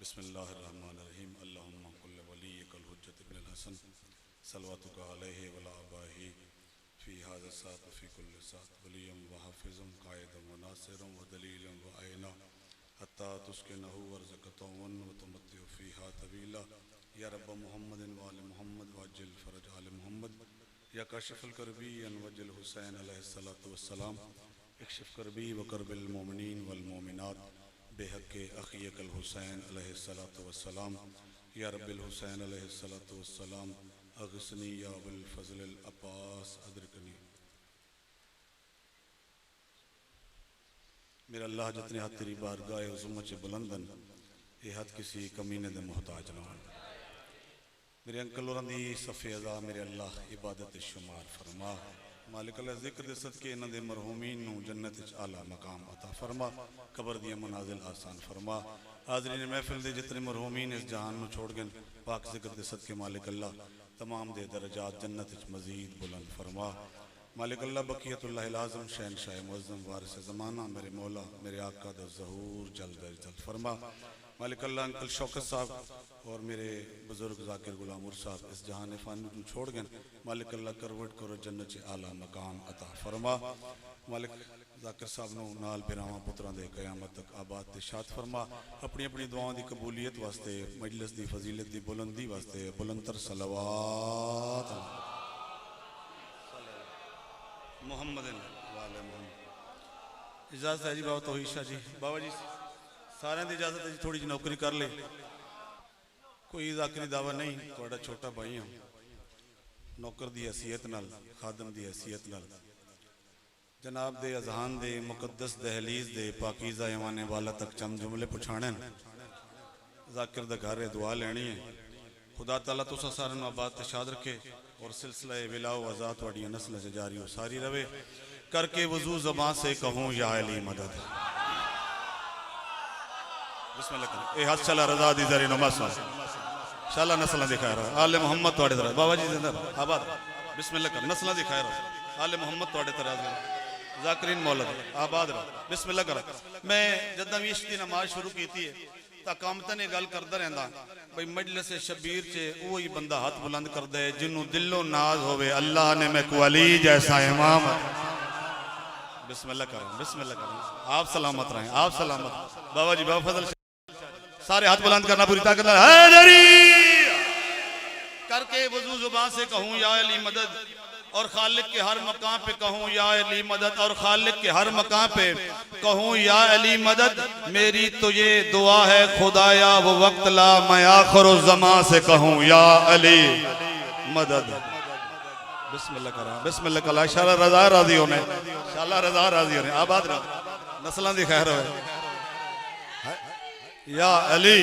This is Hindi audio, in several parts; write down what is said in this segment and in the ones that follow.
बिस्मिल्लाहिर्रहमानिर्रहीम। अल्लाहुम्मा कुल्ल वलिय्यकल हुज्जत इब्नुल हसन सल्लवातुका अलैहि वला अबाही फ़ी हाज़ा सात फ़ी कुल्ल सात वलिय्यम व हाफ़िज़ुम क़ाइदम व नासिरम व दलीलम व आइना हत्ता तुस्किनहु वर्ज़क़तहुन व तुमत्तिउ फ़ीहा तवीला या रब्ब मुहम्मदिन व आले मुहम्मद व अज्जिल फ़रज आले मुहम्मद या काशिफ़ुल करबी अनवजिल हुसैन अलैहिस्सलातु वस्सलाम इक्शिफ़ करबी व करबिल मोमिनीन वल मोमिनात बेहक़्क़े अख़ीकल हुसैन अलैहिस्सलातु वस्सलाम या रब्बिल हुसैन अलैहिस्सलातु वस्सलाम अग़िस्नी या अबुल फ़ज़्लिल अब्बास अदरिकनी। मेरा अल्लाह जितने हाथ तेरी बारगाह उज़्मत बुलंदन ये हाथ किसी कमीने दे मोहताज ना हो। मेरे अंकल और दी सफ़े अज़ा मेरे अल्लाह इबादत शुमार फरमा। मालिक अल्लाह ज़िक्र दे सदके इन्हां दे मरहूमीन नूं जन्नत विच आला मकाम अता फरमा। कबर दी मनाजिल आसान फरमा। हाज़रीन महफिल दे जितने मरहूमीन इस जहान नूं छोड़ गए पाक ज़िक्र दे सदके मालिक अल्लाह तमाम दे दरजात जन्नत विच मज़ीद बुलंद फरमा। मालिक अल्लाह बक़ियतुल्लाहिल आज़म शहनशाह मुअज़्ज़म वारिस ज़माना मेरे मौला मेरे आका दा ज़हूर जल्द अज जल्द फरमा। मालिक अल्लाह अंकल शौकत साहब और मेरे बुजुर्ग ज़ाकिर गुलाम उर साहब इस जहान फ़ानी को छोड़ गए। मालिक अल्लाह करवट करो जन्नत च आला मकाम अता फरमा। मालिक ज़ाकिर साहब नूं नाल बिरावां पुत्रां दे क़यामत तक आबाद ते शाद फरमा। अपनी अपनी दुआओं दी कबूलियत वास्ते मजलिस दी फजीलत दी बुलंदी वास्ते बुलंदतर सलवात मुहम्मदिन वाले मोहम्मद। इजाज़त है जी बाबा तौहीद शाह जी। बाबा जी सारे की इजाज़त है जी, थोड़ी जी नौकरी कर ले, कोई ज़ाकरी दावा नहीं, थोड़ा छोटा भाई हाँ। नौकर की हैसियत नाल खादम की हैसियत नाल जनाब दे अजहान दे मुकद्दस दहलीज दे पाकीज़ा ईवाने वाला तक चंद जुमले पुछाने। ज़ाकिर दा घर है, दुआ लेनी है। खुदा ताला तुसा सारे नूं आबाद ते शाद रखे और सिलसिला विलाओ आज़ाद तुहाडियां नस्ल से जारी हो सारी रवे। करके वज़ू ज़बान से कहूँ या अली मदद। बिस्मिल्लाह करें ए हाथ चला रज़ा दी ज़री नमाज़ शाला नस्ल दिखाया रहा आले मोहम्मद तुहाडे तरह बाबा जी जिंदा आबाद। बिस्मिल्लाह कर नस्ल दिखाया रहा आले मोहम्मद तुहाडे तरह ज़ाकिरीन मौलद आबाद रहा। बिस्मिल्लाह कर। मैं जदा भी इश्क दी नमाज शुरू की है तां कामता ने गल करदा रहिंदा भाई मजलिस शबीर च वो ही बंदा हाथ बुलंद करदा है जिन्हों दिलों नाज होवे अल्लाह ने मैं को अली जैसा इमाम। बिस्मिल्लाह करें बिस्मिल्लाह करें। आप सलामत रहें आप सलामत। बाबा जी बाबा फजल सारे हाथ बुलंद करना पूरी ताकत करके वजू जुबान से कहूँ या अली मदद और खालिक के हर मकाम पे कहूँ या अली मदद और खालिक के हर मकाम पे कहूँ या अली मदद। मेरी तो ये दुआ है खुदाया वो वक्त ला मैं आखिर ज़मां से कहूँ या अली मदद। बिस्मिल्लाह करा बिस्मिल्लाह कला शाला रज़ा राजी होने शाला रज़ा राजी होने आबाद रहा नस्लां दी खैर हो या अली।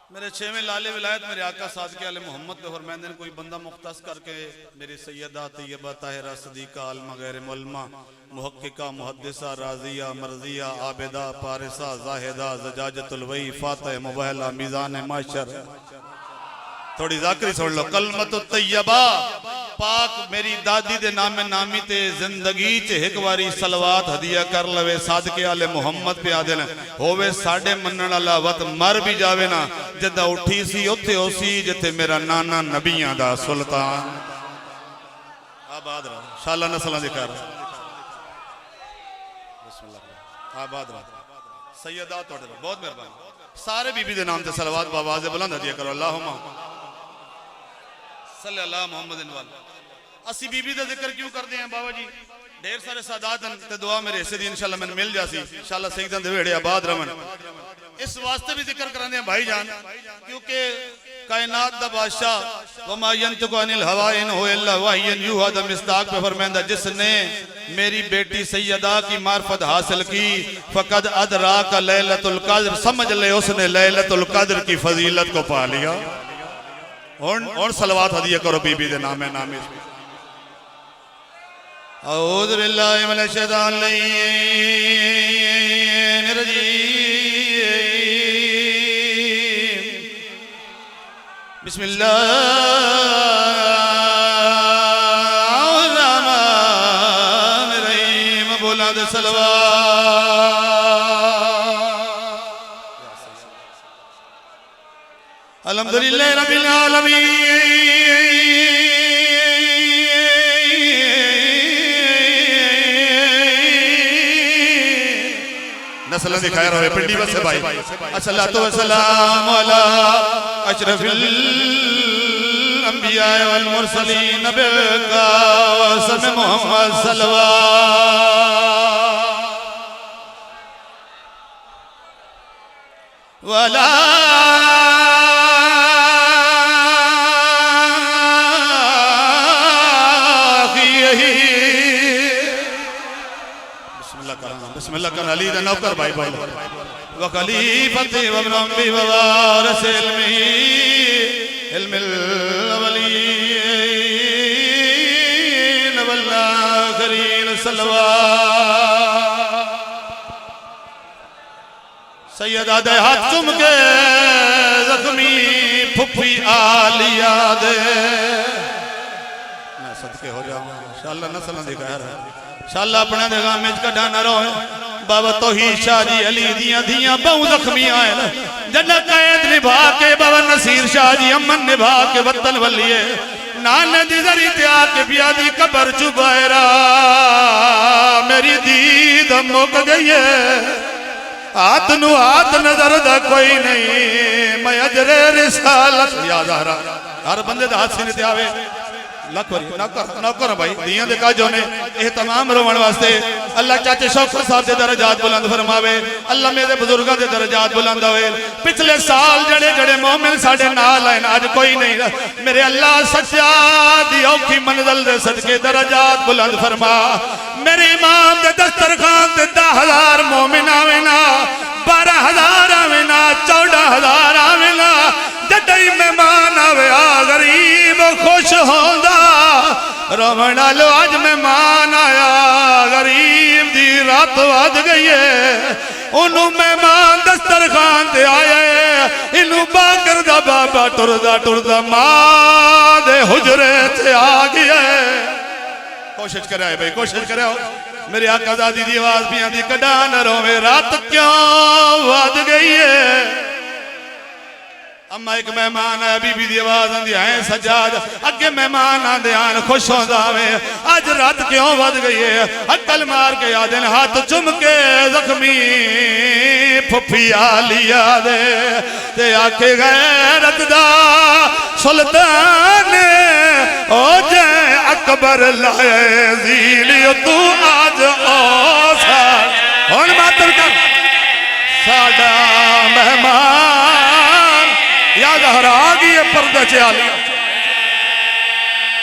मेरे छेवें लाले विलायत मेरे आका सादके आले मोहम्मद पे फरमाते हैं कोई बंदा मुख्तस करके मेरी सैयदा तैयबा ताहिरा सदीका आलमा गैर मुल्मा मुहक्किका मुहद्दिसा राजिया मर्जिया आबिदा पारिसा जाहिदा ज़जाजतुल वही फातिह मुबहला मीज़ान माशर। थोड़ी ज़ाकरी सुन लो कलमतु तैयबा पाक मेरी दादी दे नामे नामी ते जिंदगी च एक बारी सलवात हदिया कर लवे सादके आले मोहम्मद पे आदे होवे साडे मनण वाला वत मर भी जावे ना जदा उठी सी उथे ओसी जिथे मेरा नाना नबियां दा सुल्तान। आबाद रहा शाला नस्लां दिखा रहा बिस्मिल्लाह आबाद रहा सैयदा तोड़े बहुत मेहरबानी सारे बीबी दे नाम ते सलवात बावाज़ बुलंद हदिया करो अल्लाहुम्मा सल्ली अला मुहम्मदिन वाल। असी बीबी का जिक्र क्यों करते हैं बाबा जी ढेर सारे सादात ते दुआ मेरे हिस्से दी इंशाल्लाह मैंने मिल जासी इंशाल्लाह सईदां दे वेड़े आबाद रवन। इस वास्ते भी जिक्र करांदे हैं भाईजान क्योंकि कायनात दा बादशाह वमा यंतिकु अनिल हवा इन हुवा इल्ला वहयन यूहा दा मिस्दाक पे फरमांदा जिसने मेरी बेटी सैयदा की मार्फत हासिल की फकद अदराका लैलतुल कद्र समझ ले उसने लैलतुल कद्र की फजीलत को पा लिया। और सलवात हदिया करो बीबी दे नामे नामे। औज़ु बिल्लाहि मिनश शैतानिर रजीम बिस्मिल्लाहिर्रहमानिर्रहीम। बुलंद सलवा अल्हम्दुलिल्लाह रब्बिल आलमीन नस्ल दिखाया रहे पिंडी बस भाई अस्सलातु वस्सलाम अला अशरफिल अंबिया वल मुरसलीन नबिका वसम मोहम्मद सल्लल्लाहु वला बिस्मिल्लाह कर अली दा नौकर भाई बोल व खलीफते व नबी व वारिस इल्मिल अवलीन वल आखिरीन सल्लल्लाहु सैयदा दे हाथ चुम के जख्मी फुफी आलिया दे मैं सदके हो जाऊं इंशाअल्लाह नस्ल दिखाया रहा शाला अपने निगाह में कड़ा न रोए बाबा तौहीद शाह जी अली दियां दियां बहु जख्मी आए जन्नत कैद निभा के बाबा नसीर शाह जी अमन निभा के वतन वलिए नाने दी जरी ते आके पिया दी कब्र चुबायरा मेरी दीद मुक गई है हाथ नु हाथ नजर दा कोई नहीं मैं अजरे रिसालत याद आ रहा हर बंदे दा हाथ सीने ते आवे नौकर भाई दियां दे काजों ने यह तमाम रोवण वास्ते अल्लाह चाचे शौकत साहब दे दरजात बुलंद फरमावे अल्लाह मेरे बुजुर्गों दे दरजात बुलंद होवे पिछले साल जड़े जड़े मोमिन साडे नाल आए आज कोई नहीं मेरे अल्लाह सच्चा दी औखी मंजिल दे सदके दरजात बुलंद फरमा मेरे इमाम दे दस्तरखान ते 10,000 मोमिन आवे ना 12,000 आवे ना 14,000 आवे ना जडई मेहमान आवे आ गरीब खुश होंदा रोवण लो आज मेहमान आया गरीब दी रात वध गई है ओनू मेहमान दस्तरखान ते आया इनू बाकर दा बाबा टुरदा टुरदा मां दे हुजरे ते आ गया कोशिश करे भाई कोशिश करे मेरे आका दादी दी आवाज भी आंदी कड़ा न रोवे रात क्यों वध गई है अम्मा एक मेहमान है बीबी दी आवाज आंदी है सजाद अगे मेहमान आंदे आन खुश होंदा वे अज रात क्यों वध गई है अकल मार के आदे हाथ चुम के जख्मी फुफी आलिया दे ते आखे गैरत दा सुल्तान ओ जे अकबर लाए ज़ीलियो तू आज ओसा हुन मातर कर साडा मेहमान याद हरा गई है पर्दे च आलिया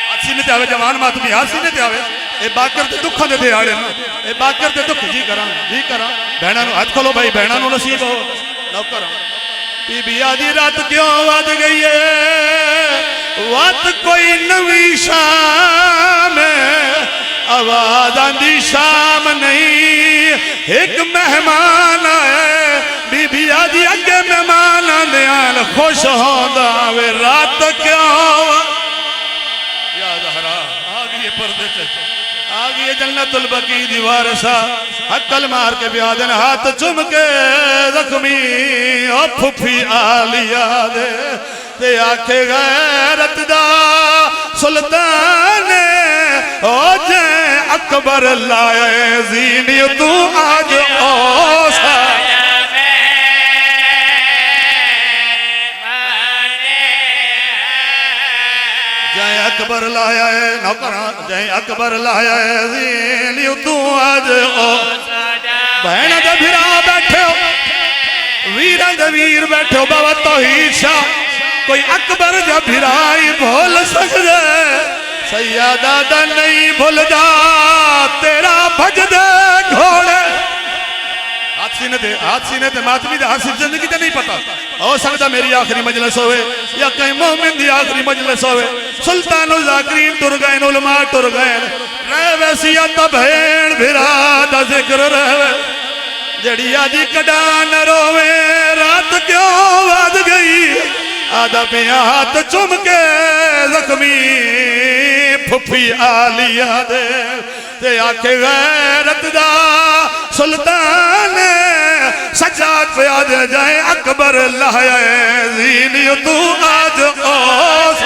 हाथ सीने ते आवे जवान मातमी हाथ सीने ते आवे ए बाकर ते दुखां दे दिहाड़े ए बाकर ते दुख जी करा भैणा नु हाथ खोलो भाई भैणा नु नसीब हो नौकर बीबी आदि रात क्यों वध गई है वत कोई नवी शाम आवाज आंदी शाम नहीं एक मेहमान आए बीबी आदि अगे मेहमान आंदे आन खुश होंदा वे रात क्यों याद हरा आ गई पर्दे च आ गई जन्नतुल बकी दी वारसा अकल मार के ब्याह देन हाथ चुम के जख्मी ओ फुफी आलिया दे ते आखे गैरत दा सुल्तान ओ जे अकबर लाए ज़ीनी तू आज ओसा जय अकबर लाया है नौकर जय अकबर लाया है ज़ीनी तू आज ओ बहन दे भिरा बैठे वीर दे वीर बैठे बाबा तौहीद शाह कोई अकबर जा भिराई भूल सकदे सैयदा दा नहीं भूलदा तेरा भजदे घोड़े हाथ सीने ते मातमी दे हाथ जिंदगी ते नहीं पता हो सकता मेरी आखिरी मजलिस होवे या कहीं मोमिन दी आखिरी मजलिस होवे सुल्तानुल ज़ाकिरीन टुर गए उलमा टुर गए रह वसीयत भेण भिरा दा जिक्र रहवे जड़ी आदि कड़ा न रोवे रात क्यों वध गई आदा पे हाथ चुम के जख्मी फुफी आलिया दे ते आखे गैरत दा सुल्तान सज्जाद पे आज जाए अकबर लाया जीन तू आज ओस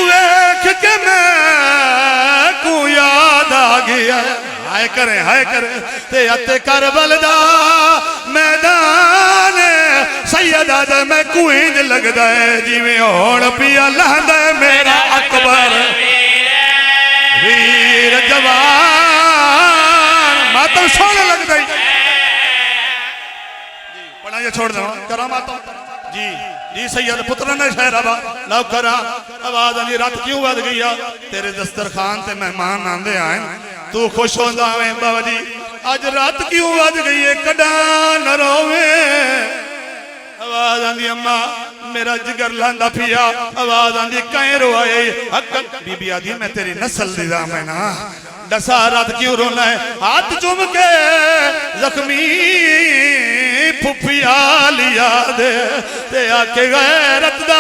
वेख के मैं को याद आ गया हाय करे ते अते करबल दा मैदान सैयदा दे मैं कुएंज लगदा है जिवें होण पिया लहंदा मेरा अकबर वीर जवान मातम सोने लगदा जी पढ़ा ये छोड़ दो करा मातम जी जी सैयद पुत्र ने शहराबा नौकरा आवाज आनी रात क्यों बद गई तेरे दस्तरखान ते मेहमान आंदे आए तू खुश होंदा है बाबा जी अज रात क्यों बद गई है कड़ा न रोवे आवाज आंदी अम्मा मेरा जिगर लांदा पिया आवाज आंदी कहीं रोए अक्कल बीबी आदि मैं तेरी नस्ल दी मैं ना दसा रात क्यों रोना है हाथ चुम के जख्मी फुफिया लिया दे ते आके गैरत दा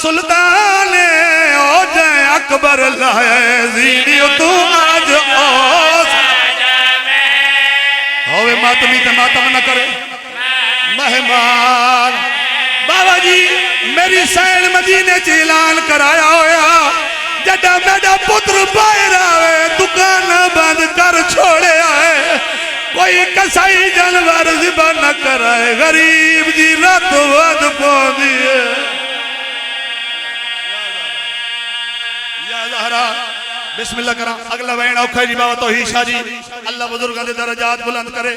सुल्तान ओ जाए अकबर लाए जीनी तू आज ओस होवे मातमी ते मातम न करे मेहमान बाबा जी मेरी सैन मदीने च ऐलान कराया होया जड़ा मेरा पुत्र बाहर आवे दुकान बंद कर छोड़े आए कोई कसाई जानवर ज़िबा न कराए गरीब दी रात वद पौंदी है या ज़हरा बिस्मिल्लाह करा अगला वैन औखा जी बाबा तौहीशा जी अल्लाह बुजुर्गों के दर्जात बुलंद करे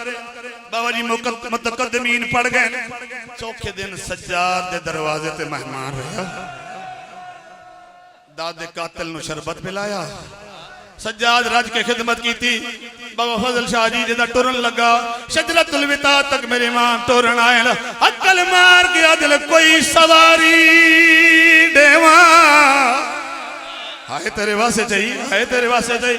बाबा जी मुतकद्दिमीन पड़ गए चौथे दिन सज्जाद दे दरवाजे ते मेहमान रहा दादे कातिल नु शरबत पिलाया सज्जाद रज के खिदमत की थी बाबा फजल शाह जी जिदा टुरन लगा शजरतुल विता तक मेरे इमाम टुरन आए अक्ल मार गया दिल कोई सवारी देवा हाय तेरे वास्ते चाहिए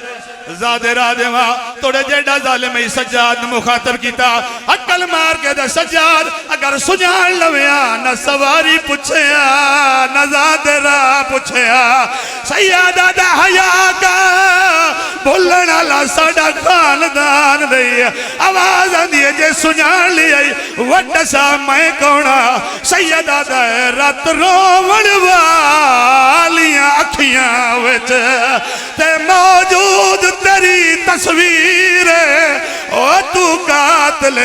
ज़ादे रा देवा तोड़े जेड़ा जालिम सज्जाद मुखातब किया अक्ल मार के दे सज्जाद अगर सुजान लविया न सवारी पुछया न ज़ादे रा पुछया सैयदा दा हया का बोलण वाला साडा खानदान नहीं आवाज आंदी है जे सुजान लिया वट सा मैं कौना सैयदा दा रात रोवण वालियां अखियां विच ते मौजूद तेरी तस्वीर ओ तू कातिल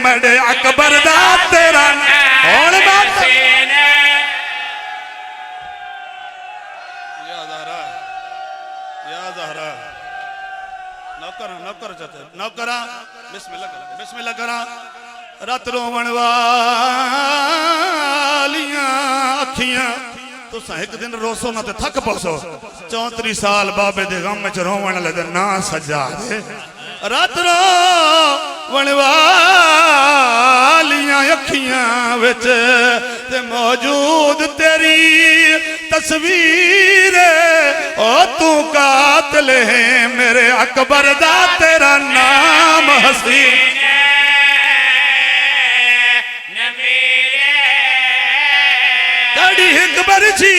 मड़े अकबर दा तेरा हुण बात या ज़हरा नौकर चाचा नौकरा बिस्मिल्लाह करा रात रोवण वालियां अखियां तुसा एक दिन रोसो ना ते थक पसो 34 साल बाबे दे गम च रोवण लगे ना सज्जाद रात रोवण वालियां अखियां विच ते मौजूद तेरी तस्वीर ओ तू कातिल है मेरे अकबर दा तेरा नाम हसीन अकबर जी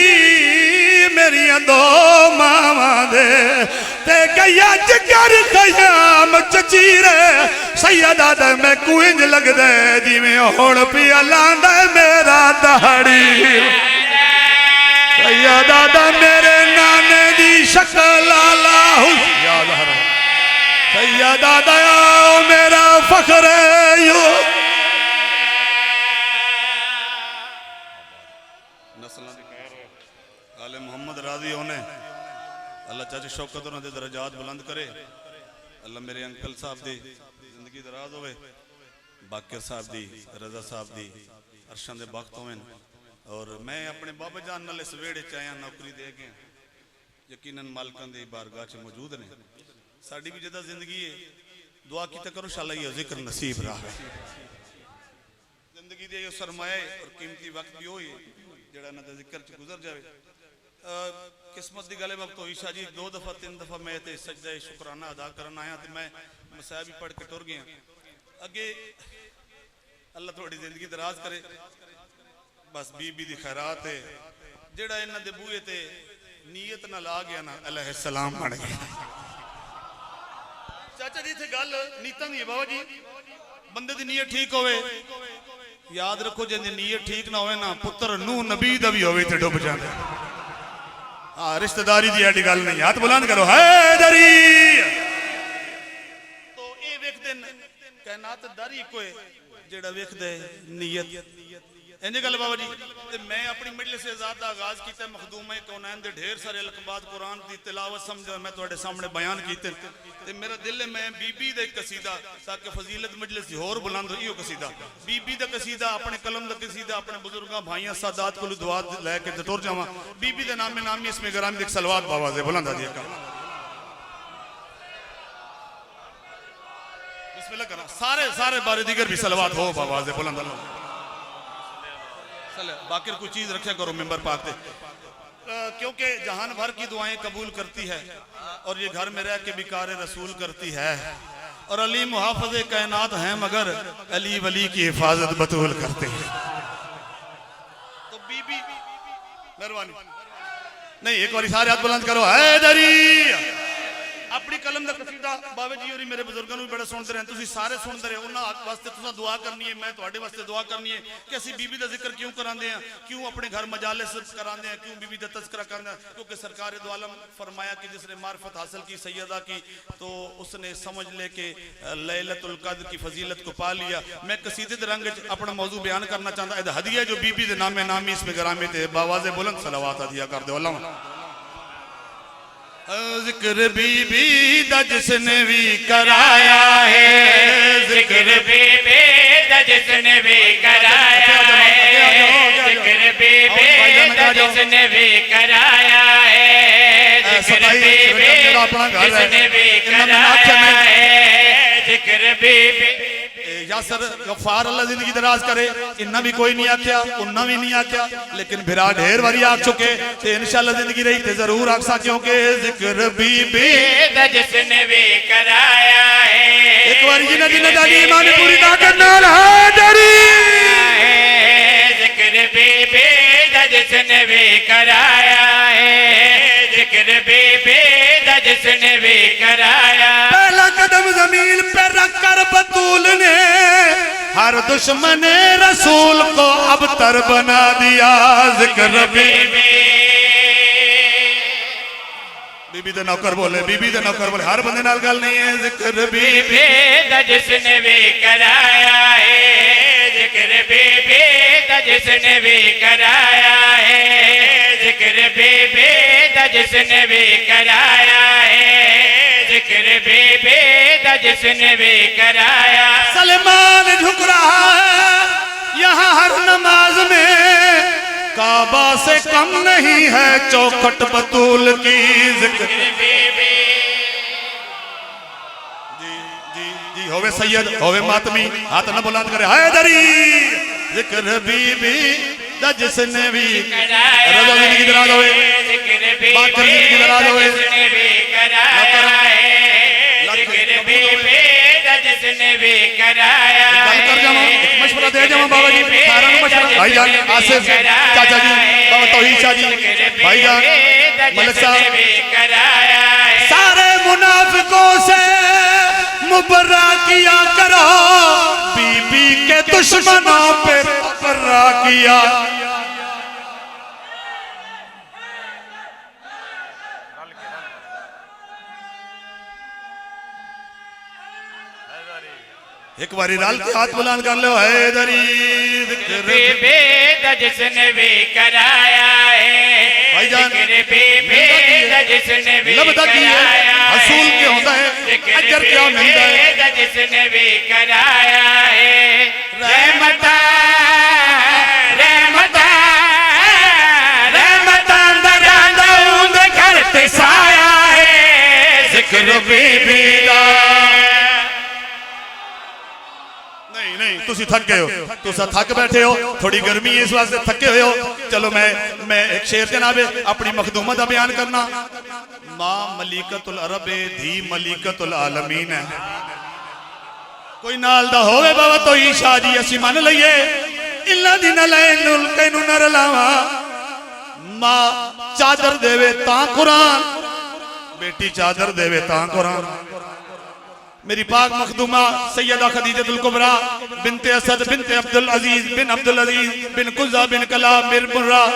मेरिया दो मावा दे ते गया जिगर खयाम चचीरे सैयदा दे मैं कुंज लगदे जिवें हुण पिया लांदा मेरा दहाड़ी सैयदा दा मेरे नाने दी शक्ल लाला सैयदा दा मेरा फख्र यो राजी होने अल्लाह चाचे शौकत उन्होंने दरजात बुलंद करे अल्लाह मेरे अंकल साहब दी जिंदगी दराज होवे बाकर साहब दी रजा साहब दी अरशां दे वक्त होवे और मैं अपने बाबा जान नाल इस वेड़े च आया नौकरी दे गए यकीनन मालकां दी बारगाह च मौजूद ने साडी भी जिदा जिंदगी है दुआ कीता करो इंशाअल्लाह ये जिक्र नसीब रहे जिंदगी दे यो सरमाया और कीमती वक्त भी होई जेड़ा ना दे जिक्र च गुजर जावे किस्मत की गल है तो ईशा जी 2 दफा 3 दफा मैं ते सजदा शुकराना अदा करन आया तो मैं मसाया भी पढ़ के टुर गया अगे अल्लाह थोड़ी जिंदगी दराज करे बस बीबी दी खैरात है जेड़ा इन्हां दे बूहे ते नीयत नाल आ गया ना अलैहिस्सलाम बन गया। चाचा जी इत्थे गल नीतां दी है बाबा जी। बंदे दी नीयत ठीक होवे, याद रखो जिंदी नीयत ठीक ना होवे ना पुत्र नूह नबी दा भी होवे ते डुब जांदा। हां रिश्तेदारी दी एडी गल नहीं। हाथ बुलंद करो हैदरी। तो ये वेखदे कायनात दारी कोई जेड़ा वेखदे नीयत इंज गल बाबा जी। ते मैं अपनी मजलिस आजाद दा आगाज कीता मखदूम कौनैन दे ढेर सारे अलकबात कुरान दी तिलावत समझो मैं तुहाडे सामने बयान कीते ते मेरा दिल है मैं बीबी दा एक कसीदा ताकि फजीलत मजलिस दी होर बुलंद हो। इहो कसीदा बीबी दा कसीदा अपने कलम दा कसीदा अपने बुजुर्गां भाइयां सादात कोल दुआ लेके ते टुर जावां। बीबी दे नामे नामी इसमें गरामी दी सलवात बाबा दे बुलंद दी कर बिस्मिल्लाह करा सारे सारे बारे दीगर भी सलवात हो बाबा दे बुलंद बाकी कोई चीज रखा करो मिंबर पाक पे क्योंकि जहान भर की दुआएं कबूल करती है और ये घर में रह के भी कार रसूल करती है। और अली मुहाफिज कायनात हैं मगर अली वली की हिफाजत बतूल करते हैं। तो बीबी मेहरबानी नहीं एक बार सारे हाथ बुलंद करो हैदरी। अपनी कलम का कसीदा बाबे जी और मेरे बुजुर्गों भी बड़ा सुनते रहे तुसी सारे सुनते रहे उन्हां वास्ते तुसां दुआ करनी है मैं तुहाडे वास्ते दुआ करनी है कि असीं बीबी दा जिक्र क्यों करांदे हैं क्यों अपने घर मजालिस करांदे हैं क्यों बीबी दा तज़किरा करना क्योंकि सरकार दो आलम फरमाया कि जिसने मार्फत हासिल की सैयदा की तो उसने समझ ले कि लैलतुल कद्र की फजीलत को पा लिया। मैं कसीदे दे रंग अपना मौजू बयान करना चाहता है हदिया जो बीबी दे नामे नामी इसमें गरामे थे बावाज़े बुलंद सलावत अदिया कर दो अल्लाह। जिक्र बीबी दा जिसने भी कराया है जिक्र बीबी दा जिसने भी कराया है जिक्र बीबी दा जिसने भी कराया है जिक्र बीबी जिसने भी कराया है जिक्र बीबी यासर गफ्फार अल्लाह जिंदगी दराज करे इन्ना भी कोई नहीं आख्या उन्ना भी नहीं आख्या लेकिन भिरा ढेर बारी आख चुके ते इंशाअल्लाह जिंदगी रही ते जरूर आखसा क्योंकि जिक्र बीबी दा जिसने भी कराया है एक बार जिन्ना जिन्ना दा ईमान पूरी ताकत नाल हैदरी जिक्र बीबी दा जिसने भी कराया है जिक्र बीबी दा जिसने भी कराया। पहला कदम जमीन पे रख कर बतूल ने हर दुश्मन रसूल को अबतर बना दिया। जिक्र बीबी बीबी दे नौकर बोले बीबी दे नौकर बोले हर बंदे नाल गल नहीं है। जिक्र बीबी दा जिसने भी कराया है जिक्र बीबी दा जिसने भी कराया है जिक्र बीबी दा जिसने भी कराया है जिक्र बीबी दा जिसने भी कराया। सलमान झुक रहा है यहाँ हर नमाज में काबा से कम नहीं है चौखट बतूल की। जिक्र बीबी जी जी जी होवे सैयद होवे मातमी हाथ न बुलंद करे हैदरी। जिक्र बीबी दा जिसने भी कराया जिंदगी दराज होवे जिक्र बीबी जिंदगी दराज होवे जिसने भी कराया है जिक्र बीबी दा जिसने भी कराया है। कर जावा एक मशवरा दे जावा बाबा जी सारा मशवरा भाईजान आसिफ चाचा जी बाबा तौहीद शाह जी भाईजान मलिक साहब सारे मुनाफिकों से मुबर्रा किया करो बीबी के दुश्मनों पे मुबर्रा किया। एक बारी रल के हाथ बुलंद कर लो हैदरी। बीबी दा जिसने भी कराया है भाईजान बीबी दा जिसने भी कराया हसूल क्या होता है अजर क्या मिलता है दा जिसने भी कराया है। रहमता रहमता रहमता दरांद घर ते साया है जिक्र बीबी दा। नहीं तुसी थक गए हो तुसा थक बैठे हो थोड़ी गर्मी इस वास्ते थके हुए हो। चलो मैं एक शेर जनाबे अपनी मखदूमा का बयान करना। मां मलिकतुल अरब धी मलिकतुल आलमीन है कोई नाल दा होवे बाबा तो ईशा जी असी मन लईए इल्ला दी न लैनुल कैनु न रलावा मां चादर देवे ता कुरान, बेटी चादर देवे ता कुरान। मेरी पाक मखदूमा सैयदा खदीजतुल कुबरा बिनते असद बिनते अब्दुल अजीज बिन कुज़ा बिन कलाब बिन मुर्रा,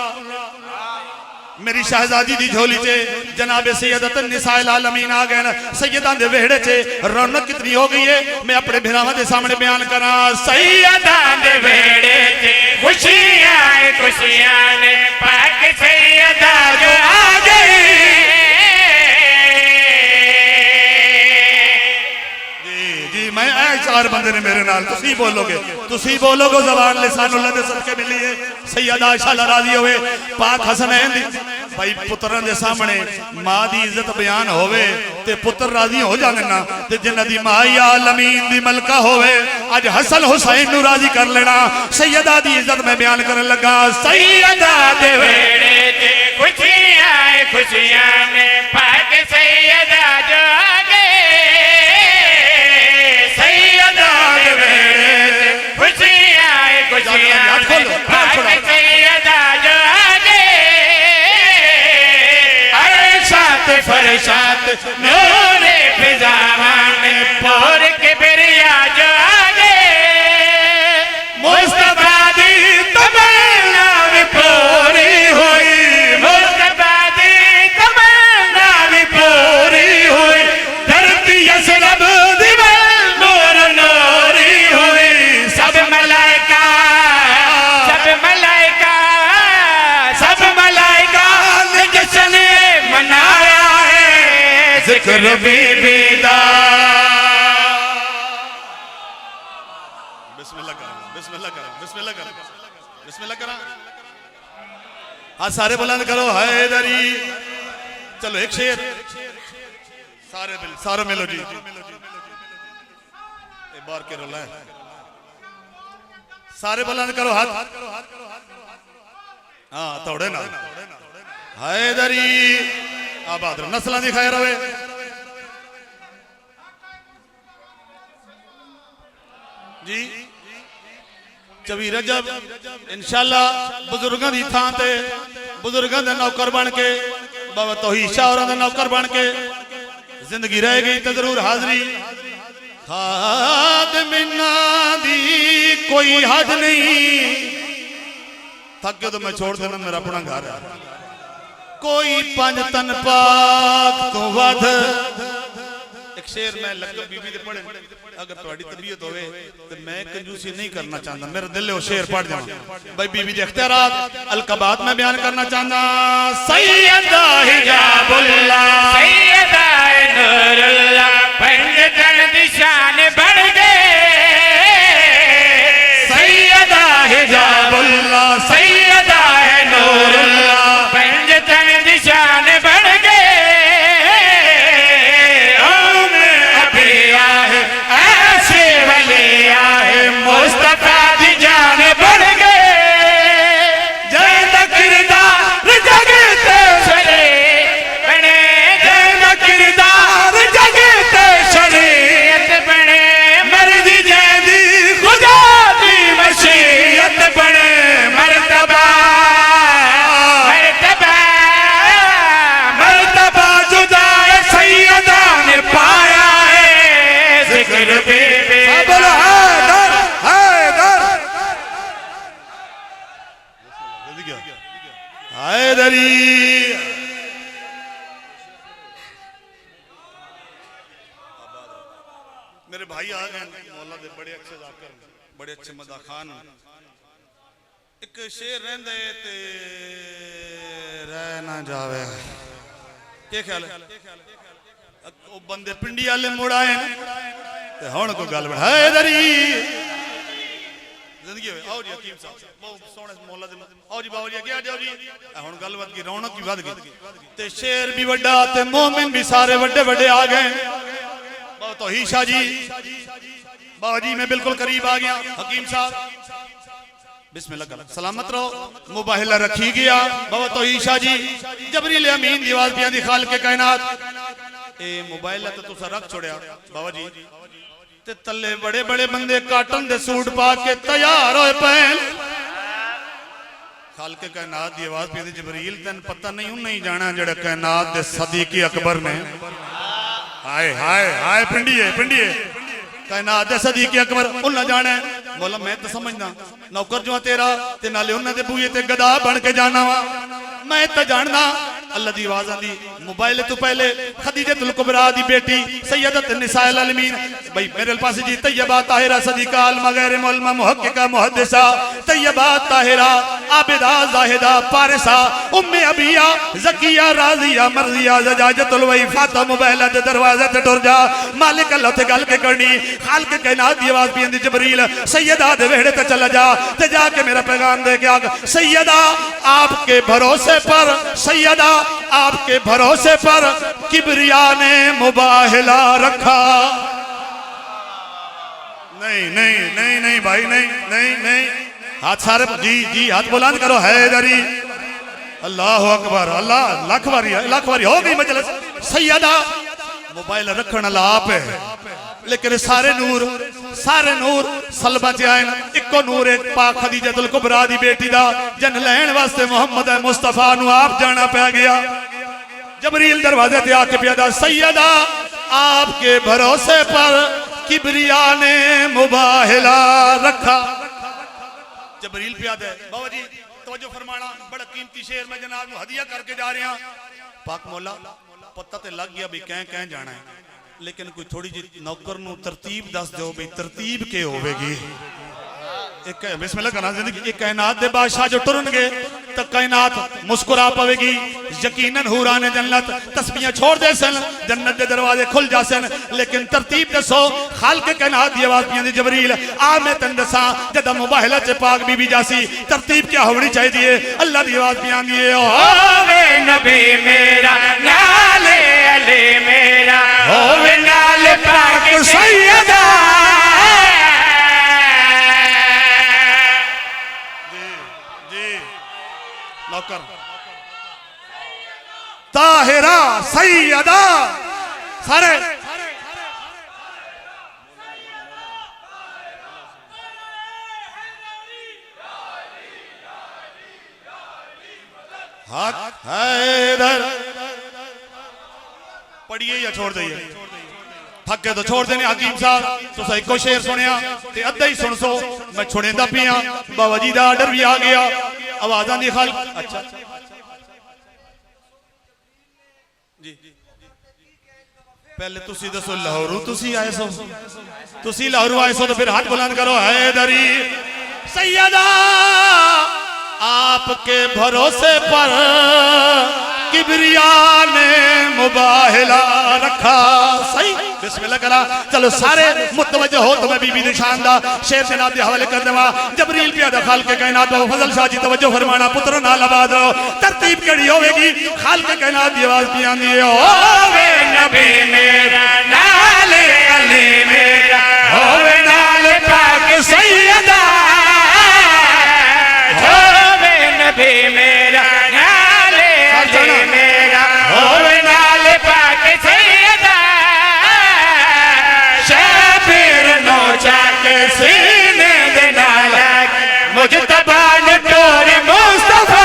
मेरी शहजादी दी झोली चे जनाब सैयदतन निसाइल आलमीन आ गए। सैयदा दे वेहड़े चे रौनक कितनी हो गई है, मैं अपने भिरावां दे सामने बयान करा। सैयदा दे वेहड़े चे खुशियां खुशियां ने पाक सैयदा जो आ गई। मैं चार बंदे ने मेरे नाल तुसी बोलोगे ज़बान लिसानुल्लाह दे सदके मिली है। सैयदा आयशा राजी होवे पाक हसनैन दी भाई पुत्रां दे सामने मां दी इज्जत बयान होवे ते पुत्र राजी हो जाने ना, ते जिन्हां दी मां या आलमीन दी मलका होवे अज हसन हुसैन नु राजी कर लेना। सैयदा दी इज्जत मैं बयान करन लगा। सैयदा दे वेड़े ते खुशियां खुशियां ने पाक सैयदा जो आ गए। फरशात नूरे फिजावान पोर के बिरिया जो आगे मुस्तफा दी तमन्ना भी पूरी हुई, मुस्तफा दी तमन्ना भी पूरी हुई। धरती यसरब दीवार नूर नूरी हुई। सब मलाइका ने जश्न मनाया जिक्र बीबी दा। बिस्मिल्लाह करा, बिस्मिल्लाह करा, बिस्मिल्लाह करा, बिस्मिल्लाह करा। हाँ सारे बुलंद करो हैदरी। चलो एक शेर सारे मिलो जी। एक बार के रोला है, सारे बुलंद करो हाथ। हाँ तोड़े ना हैदरी आबाद नस्ल की खैर होवे। जी 24 रजब इंशाअल्लाह बुजुर्गों की थां ते बुजुर्गों के नौकर बन के बाबा तौहीद शाह होरां दा नौकर बन के जिंदगी रह गई तो जरूर हाजरी। खादमिना दी कोई हद नहीं, थक गए तो मैं छोड़ देना, मेरा अपना घर है। कोई पंज तन पाक तो वध। एक शेर मैं लकब बीबी दे पढ़े, अगर तुम्हारी तबीयत होवे तो मैं कंजूसी नहीं करना चाहता, मेरा दिल है वो शेर पढ़ जाऊं भाई। बीबी दे इख्तियारात अलकबात में बयान करना चाहता। सैयदा हिजाबुल्लाह सैयदा नूरुल्लाह पंज तन निशान बढ़ गए। सैयदा हिजाबुल्लाह सैयदा नूरुल्लाह पंज तन निशान बढ़ गए। ऐसे वली आए मुस्तफा दी जान बढ़ गए। जैदा किरदार जगते सरे बने, जैदा किरदार जगते शरीयत बने। मर्जी जैदी खुदा दी मशीयत बने। मर्तबा जुदाए सैयदा ने पाया है। जिक्र बीबी हैदरी। मेरे भाई आ गए मौला दे बड़े अच्छे जाकर बड़े अच्छे मदाखान। एक शेर रहंदे ते रह ना जावे, क्या ख्याल है? वो बंदे पिंडी वाले मुड़ आए ते हुण कोई गल बन हैदरी जिंदगी होवे। आओ जी हकीम साहब बहुत सोहणे मौला दे। आओ जी बाबा जी अगे आ जाओ जी। हुण गल वध गई, रौनक भी वध गई ते शेर भी वड्डा ते मोमिन भी सारे वड्डे वड्डे आ गए। बाबा तौहीद शाह जी बाबा जी मैं बिल्कुल करीब आ गया। हकीम साहब बिस्मिल्लाह कर सलामत रहो, मुबाहिला रखी गया। बाबा तौहीद शाह जी जबरील अमीन दी आवाज पिया दी खाल के कायनात ए मोबाइल तो तुसा रख छोड़या बाबा जी ते तले बड़े बड़े बंदे काटन दे सूट पा के तैयार होए पैन। खालके कायनात की आवाज पी जबरील तेन पता नहीं उन्हें ही जाना जड़ा कायनात दे सदीकी अकबर ने हाय हाय हाय पिंडिए पिंडिए कायनात दे सदीकी अकबर उन्हें जाना है। बोला मैं तो समझना नौकर जो तेरा ते नाले उन्हें दे बूहे ते गदा बन के जाना वा मैं तो जानना। अल्लाह दी आवाज आंदी मोबाइल तो पहले खदीजतुल कुबरा दी बेटी सैयदत निसाइल आलमीन भाई मेरे पास जी तैयबा ताहिरा सदीका अलमा गैर मुअल्लमा मुहक्किका मुहद्दिसा तैयबा ताहिरा आबिदा जाहिदा पारिसा उम्मे अबिया ज़किया राज़िया मर्ज़िया ज़जाजतुल वही फाता मोबाइल दे दरवाजे ते टुर जा मालिक अल्लाह ते गल के करनी खाल के कायनात दी आवाज पींदी जबरील सैयदा दे वेड़े ते चला जा ते जाके मेरा पैगाम दे के आ सैयदा आपके भरोसे पर सैयदा आपके भरोसे पर किबरिया ने मुबाहिला रखा। नहीं नहीं नहीं नहीं भाई नहीं नहीं नहीं हाथ सारे जी जी हाथ बुलंद करो हैदरी अल्लाह अकबर अल्लाह लाख बारी हो गई मजलिस। सैयदा मोबाइल रखने वाला आप है लेकिन सारे नूर सलबा च आए इको नूर एक पाक खदीजतुल कुबरा दी बेटी दा जन लैन वास्ते मोहम्मद मुस्तफा नु आप जाना पै गया। जबरील दरवाजे ते आके पिया सैयदा आपके भरोसे पर किबरिया ने मुबाहिला रखा। जबरील पिया दे बाबा जी तवज्जो फरमाना बड़ा कीमती शेर मैं जनाब नु हदिया करके जा रहा पाक मौला पता ते लग गया भी कह जाना है लेकिन कोई थोड़ी जी नौकर नु तरतीब दस दो भाई तरतीब के होवेगी। एक बिस्मिल्लाह करना जिंदगी एक कायनात दे बादशाह जो टुरनगे तो कायनात मुस्कुरा पवेगी यकीनन हूराने जन्नत तस्बीहां छोड़ दे सन जन्नत दे दरवाजे खुल जासन लेकिन तरतीब दसो खाल के कायनात दी आवाज पियांदी जबरील आ मैं तन दसा जदा मुबाहिला च पाक बीबी जासी तरतीब क्या होनी चाहिए अल्लाह दी आवाज पियांदी है होवे नबी मेरा नाले अली मेरा होवे नाले पाक सैयदा नौकर ताहिरा सैयदा सारे हक हैदर पढ़िए या छोड़ दइए थके तो छोड़ देने हकीम साहब तुसा एको शेर सुनिया ते अद्धा ही सुन सो मैं छुड़ेंदा पिया बाबा जी दा आर्डर भी आ गया आवाज़ां दी खाल अच्छा जी पहले तुसी दसो लाहौरू तुसी आए सो तुसी लाहौरू आए सो तो फिर हाथ बुलंद करो हैदरी सैयदा आपके भरोसे पर किबरिया ने मुबाहिला रखा। सही बिस्मिल्लाह करा चलो सारे मुतवज्जो हो तो मैं बीबी निशान दा शेर जनाब दे हवाले कर देवा। जबरील पिया दा खाल के कायनात दा फजल शाह जी तवज्जो फरमाना पुत्र नाल आबाद रहो तरतीब केड़ी होवेगी खाल के कायनात दी आवाज पियांदी है होवे नबी मेरा नाले अली मेरा होवे नाले पाक सैयदा होवे नबी मेरा नाले अली मेरा होवे नाले पाक सैयदा शाफिर नौचा के सीने दे नाला मुजतबा ने तोरे मुस्तफा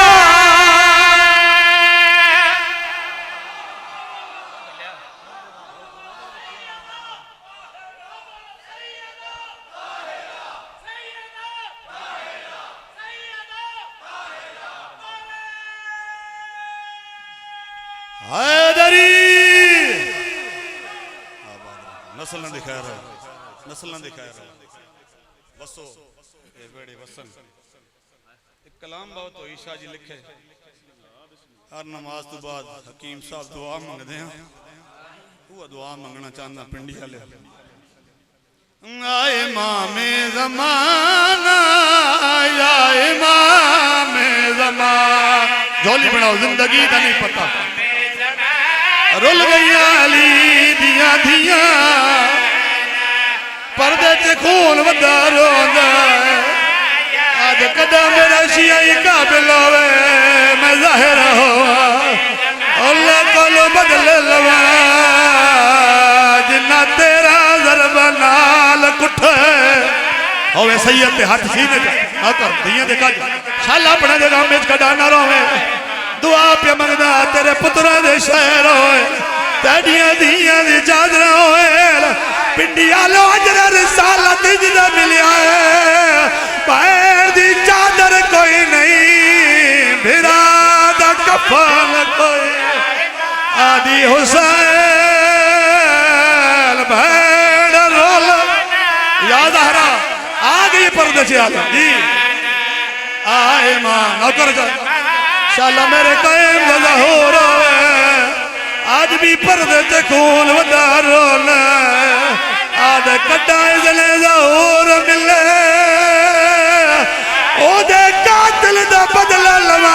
नस्ल ना दिखाया रहा नस्ल ना दिखाया रहा वसो ए बेड़े वसन एक कलाम बहुत तो ईशा जी लिखे हर नमाज तो बाद हकीम साहब दुआ मंगते हैं वो दुआ मंगना चाहना पिंडी वाले आए मामे ज़माना या इमामे ज़माना झोली बनाओ जिंदगी का नहीं पता रुल गई अली दिया धिया पर्दे च खून वधा रोंदा अज कदा मेरा शियाई काबिल होवे मैं ज़ाहिर होवा अल्लाह कोलो बदल लवा जिन्ना तेरा ज़रब नाल कुठे होवे सैयद ते हाथ सीने ना कर दियां दे कज शाला अपने दे गम विच कड़ा ना रोवे दुआ पे मंगदा तेरे पुत्रा दे शहर होए तेडियां दियां दी चादर होए पिंडिया लो अजर रिसालत जिदा मिलिया है पैर दी चादर कोई नहीं भिरा दा कफन कोई आदि हुसैन भेड़ रोल याद हरा आ गई पर्दे से आला जी आए मां नौकर जा शाला मेरे कायम दा हो रहा आज भी पर्दे ते खून वदा रोल आदे कड्डा इजले दा और मिले ओदे कातिल दा बदला लवा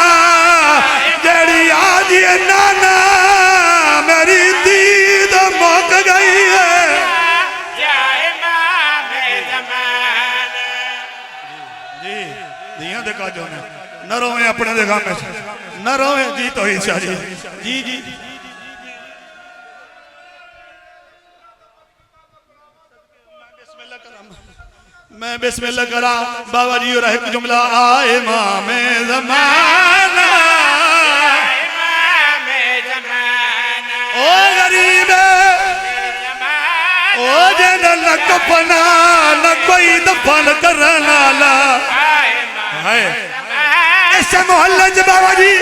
जेड़ी आज ये नाना मेरी दीद मुक गई है जी दियां दे काजों ने न रोवे अपने दे गम न रोवे जी तो ही शाह जी जी जी मैं बिस्मिल्लाह करा बाबा जी और एक जुमला आए मामे ज़माना ओ गरीब ओ जन न कफना न कोई दफन करना ला है इस मोहल्ले च बाबा जी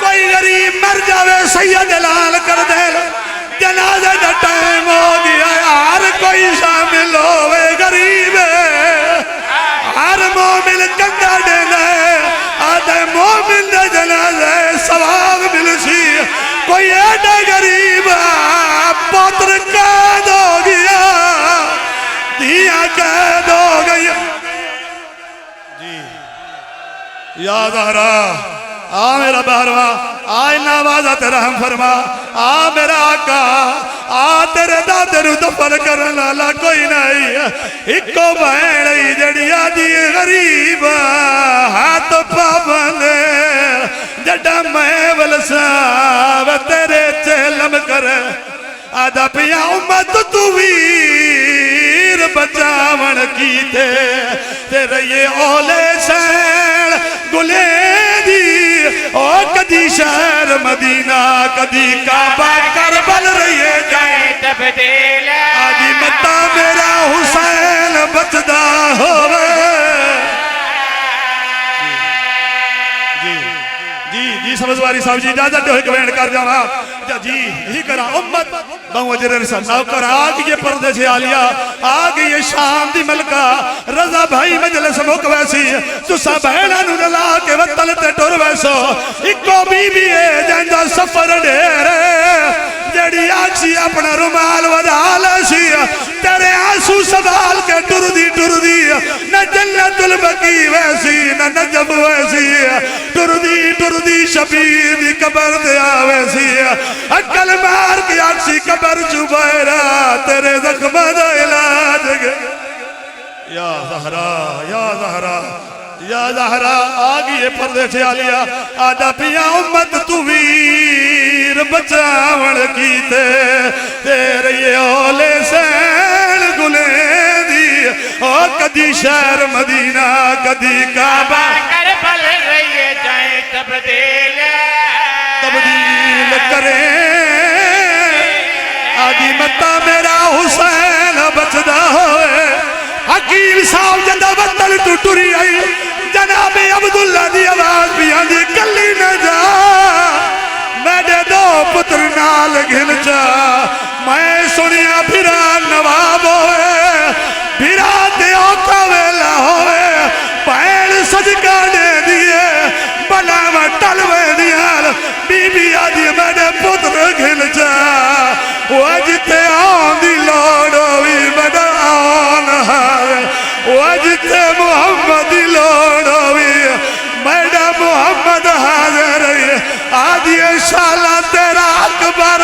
कोई गरीब मर जावे सैयद ऐलान कर दे जनाजे का टाइम हो गया यार कोई शामिल होवे गरीब हर मोमिन कंधा देना आधे मोमिन दे जनाजे सवाब मिलसी कोई एडा गरीब पुत्र कैद हो गया दिया कैद हो गई जी याद आ रहा आ मेरा बहरवा आ नवाजा तेरा हम फरमा आ मेरा आका आ तेरे दादे नु दफन करने वाला कोई नहीं इको भैन जड़ी आदि गरीब हाथ पाबंद जड़ा मैं वलसाव तेरे चलम कर आदा पिया उम्मत तू वीर बचावन की थे तेरे ये ओले सैन गुले दी ओ कदी शहर मदीना कदी काबा करबल रही जाए तब्दील आदि मता मेरा हुसैन बचदा होवे जी जी जी समझवारी साहब जी इजाजत दो कमेंट कर जावा जी यही करा उम्मत बहुअजर नौकर आ गई पर्दे से आलिया आ गई शाम दी मलका रजा भाई मजलिस मुक वैसी तुसा बहना नु ला के वतन ते टुर वैसो इको बीबी है जंदा सफर ढेर जड़ी आखी अपना रुमाल वधा लसी तेरे आंसू संभाल के टुरदी न जन्नतुल बकी वैसी न नजब वैसी टुरदी शबीर दी कबर दे वैसी अकल मार के आखी कबर जुबैरा तेरे जख्म दा इलाज या ज़हरा या ज़हरा या ज़हरा आ गई पर्दे से आलिया आदा पिया उम्मत तू वीर बचावन की तेरे ये ओले सैन गुले दी ओ कदी शहर मदीना कदी काबा करबल रही जाए तब्दील करे आदि मता मेरा हुसैन बचदा होए हकीम साहब जदा वतन तू टुरी आई जनाबे अब्दुल्ला दी आवाज भी आंदी कल्ली न जा मेरे दो पुत्र नाल घिन जा मैं सुनिया फिरा नवाब होए फिरा ते औखा वेला होए भैन सदका दे दिए बनाव टलवे दिया बीबी आदि मेरे पुत्र घिन जा वो जिते आन दी लोड़ होवी मेरा आन है वो जिते मोहम्मद दी लोड़ होवी मेरा मोहम्मद हाजिर है आदि शाला तेरा अकबर